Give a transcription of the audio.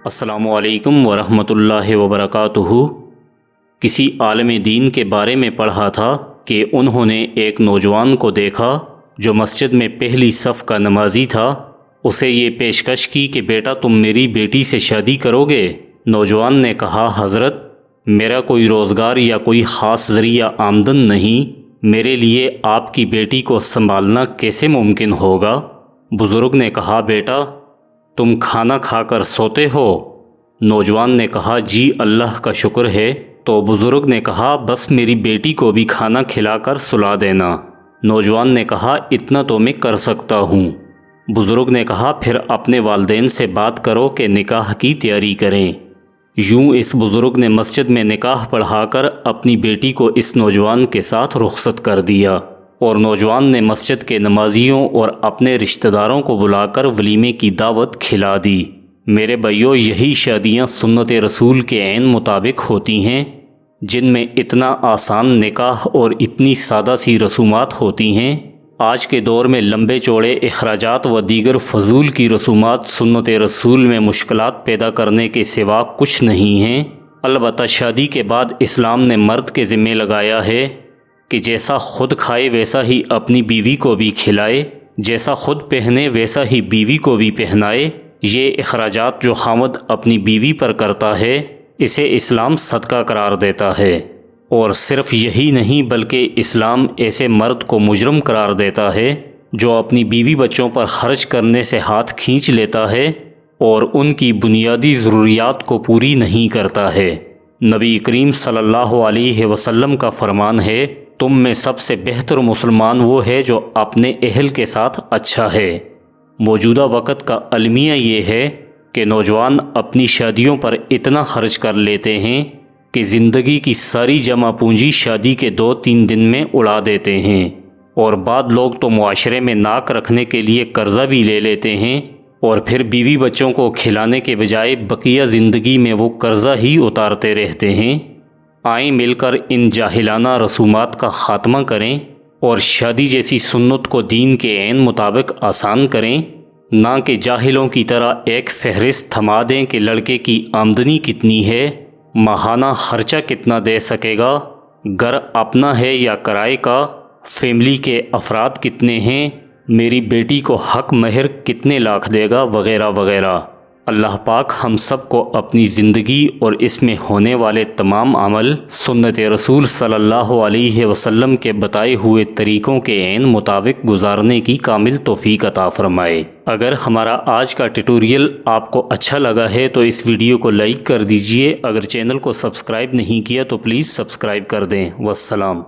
السلام علیکم ورحمۃ اللہ وبرکاتہ۔ کسی عالم دین کے بارے میں پڑھا تھا کہ انہوں نے ایک نوجوان کو دیکھا جو مسجد میں پہلی صف کا نمازی تھا۔ اسے یہ پیشکش کی کہ بیٹا تم میری بیٹی سے شادی کرو گے؟ نوجوان نے کہا حضرت میرا کوئی روزگار یا کوئی خاص ذریعہ آمدن نہیں، میرے لیے آپ کی بیٹی کو سنبھالنا کیسے ممکن ہوگا؟ بزرگ نے کہا بیٹا تم کھانا کھا کر سوتے ہو؟ نوجوان نے کہا جی اللہ کا شکر ہے۔ تو بزرگ نے کہا بس میری بیٹی کو بھی کھانا کھلا کر سلا دینا۔ نوجوان نے کہا اتنا تو میں کر سکتا ہوں۔ بزرگ نے کہا پھر اپنے والدین سے بات کرو کہ نکاح کی تیاری کریں۔ یوں اس بزرگ نے مسجد میں نکاح پڑھا کر اپنی بیٹی کو اس نوجوان کے ساتھ رخصت کر دیا، اور نوجوان نے مسجد کے نمازیوں اور اپنے رشتہ داروں کو بلا کر ولیمے کی دعوت کھلا دی۔ میرے بھائیو، یہی شادیاں سنت رسول کے عین مطابق ہوتی ہیں، جن میں اتنا آسان نکاح اور اتنی سادہ سی رسومات ہوتی ہیں۔ آج کے دور میں لمبے چوڑے اخراجات و دیگر فضول کی رسومات سنت رسول میں مشکلات پیدا کرنے کے سوا کچھ نہیں ہیں۔ البتہ شادی کے بعد اسلام نے مرد کے ذمہ لگایا ہے کہ جیسا خود کھائے ویسا ہی اپنی بیوی کو بھی کھلائے، جیسا خود پہنے ویسا ہی بیوی کو بھی پہنائے۔ یہ اخراجات جو خاوند اپنی بیوی پر کرتا ہے اسے اسلام صدقہ قرار دیتا ہے، اور صرف یہی نہیں بلکہ اسلام ایسے مرد کو مجرم قرار دیتا ہے جو اپنی بیوی بچوں پر خرچ کرنے سے ہاتھ کھینچ لیتا ہے اور ان کی بنیادی ضروریات کو پوری نہیں کرتا ہے۔ نبی کریم صلی اللہ علیہ وسلم کا فرمان ہے تم میں سب سے بہتر مسلمان وہ ہے جو اپنے اہل کے ساتھ اچھا ہے۔ موجودہ وقت کا المیہ یہ ہے کہ نوجوان اپنی شادیوں پر اتنا خرچ کر لیتے ہیں کہ زندگی کی ساری جمع پونجی شادی کے 2-3 دن میں اڑا دیتے ہیں، اور بعض لوگ تو معاشرے میں ناک رکھنے کے لیے قرضہ بھی لے لیتے ہیں، اور پھر بیوی بچوں کو کھلانے کے بجائے بقیہ زندگی میں وہ قرضہ ہی اتارتے رہتے ہیں۔ آئیں مل کر ان جاہلانہ رسومات کا خاتمہ کریں اور شادی جیسی سنت کو دین کے عین مطابق آسان کریں، نہ کہ جاہلوں کی طرح ایک فہرست تھما دیں کہ لڑکے کی آمدنی کتنی ہے، ماہانہ خرچہ کتنا دے سکے گا، گھر اپنا ہے یا کرائے کا، فیملی کے افراد کتنے ہیں، میری بیٹی کو حق مہر کتنے لاکھ دے گا، وغیرہ وغیرہ۔ اللہ پاک ہم سب کو اپنی زندگی اور اس میں ہونے والے تمام عمل سنت رسول صلی اللہ علیہ وسلم کے بتائے ہوئے طریقوں کے عین مطابق گزارنے کی کامل توفیق عطا فرمائے۔ اگر ہمارا آج کا ٹیوٹوریل آپ کو اچھا لگا ہے تو اس ویڈیو کو لائک کر دیجئے۔ اگر چینل کو سبسکرائب نہیں کیا تو پلیز سبسکرائب کر دیں۔ والسلام۔